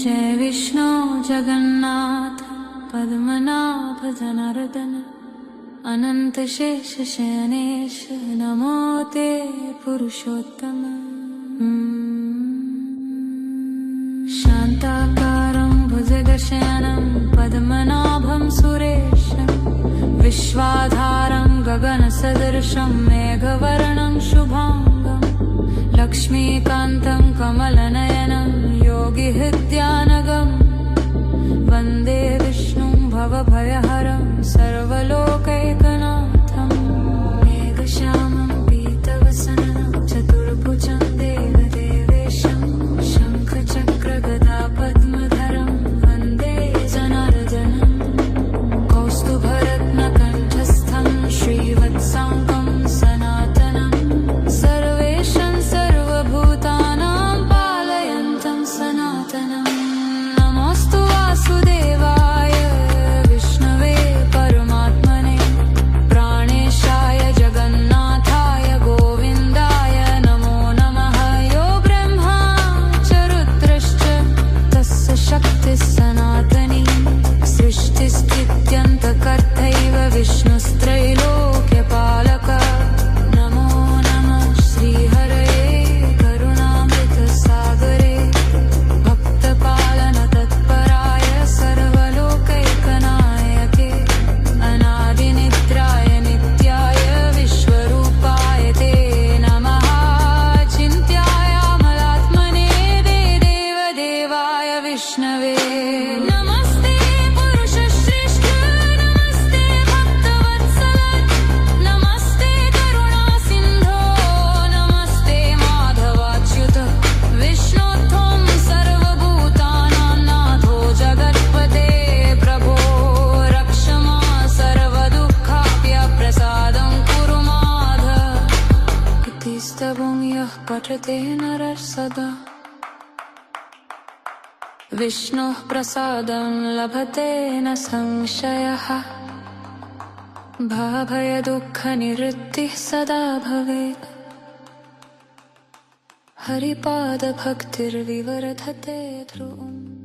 जय विष्णु जगन्नाथ पद्मनाभ जनार्दन अनंत शेष शयनेश नमो ते पुरुषोत्तम। शान्ताकारं भुजगशयनं पद्मनाभं सुरेशं विश्वाधारं गगनसदृशं मेघवर्णं शुभांगं लक्ष्मीकान्तं कमलनयनं योगिहृद्यानगं वन्दे विष्णुं भवभयहरं सर्वलोकैकनाथं। मेघश्यामं पीतवसनं चतुर्भुजं देवदेवेशं शङ्खचक्रगदा पद्मधरं वन्दे जनार्दनं। कौस्तुभरत्नकण्ठस्थं श्रीवत्साङ्गं सनातनं सर्वेशं सर्वभूतानां पालयन्तं सनातनं। नमोऽस्तु वासुदेवाय विष्णवे परमात्मने प्राणेशाय जगन्नाथाय गोविन्दाय नमो नमः। यो ब्रह्मा च रुद्रश्च तस्य शक्तिः सनातनी सृष्टिस्थित्यन्तकर्तैव विष्णुस्त्रैलोक्यपालकः। नमो नमः श्रीहरये करुणामृतसागरे भक्तपालनतत्पराय सर्वलोकैकनायके अनादिनिद्राय नित्याय विश्वरूपाय ते नमः। चिन्त्याय अमलात्मने देवदेवाय विष्णवे नमस्ते। पुरुषश्रेष्ठ नमस्ते भक्तवत्सल नमस्ते करुणासिन्धो नमस्ते माधवाच्युत विष्णो त्वं सर्वभूतानां नाथो जगत्पते प्रभो रक्ष मां सर्वदुःखाभयप्रसादं कुरु माधव। इति स्तवं यः पठते नरः सदा विष्णोः प्रसादं लभते न संशयः। भवभयदुःखनिवृत्तिः सदा भवेत् हरिपादभक्तिर्विवर्धते ध्रुवम्।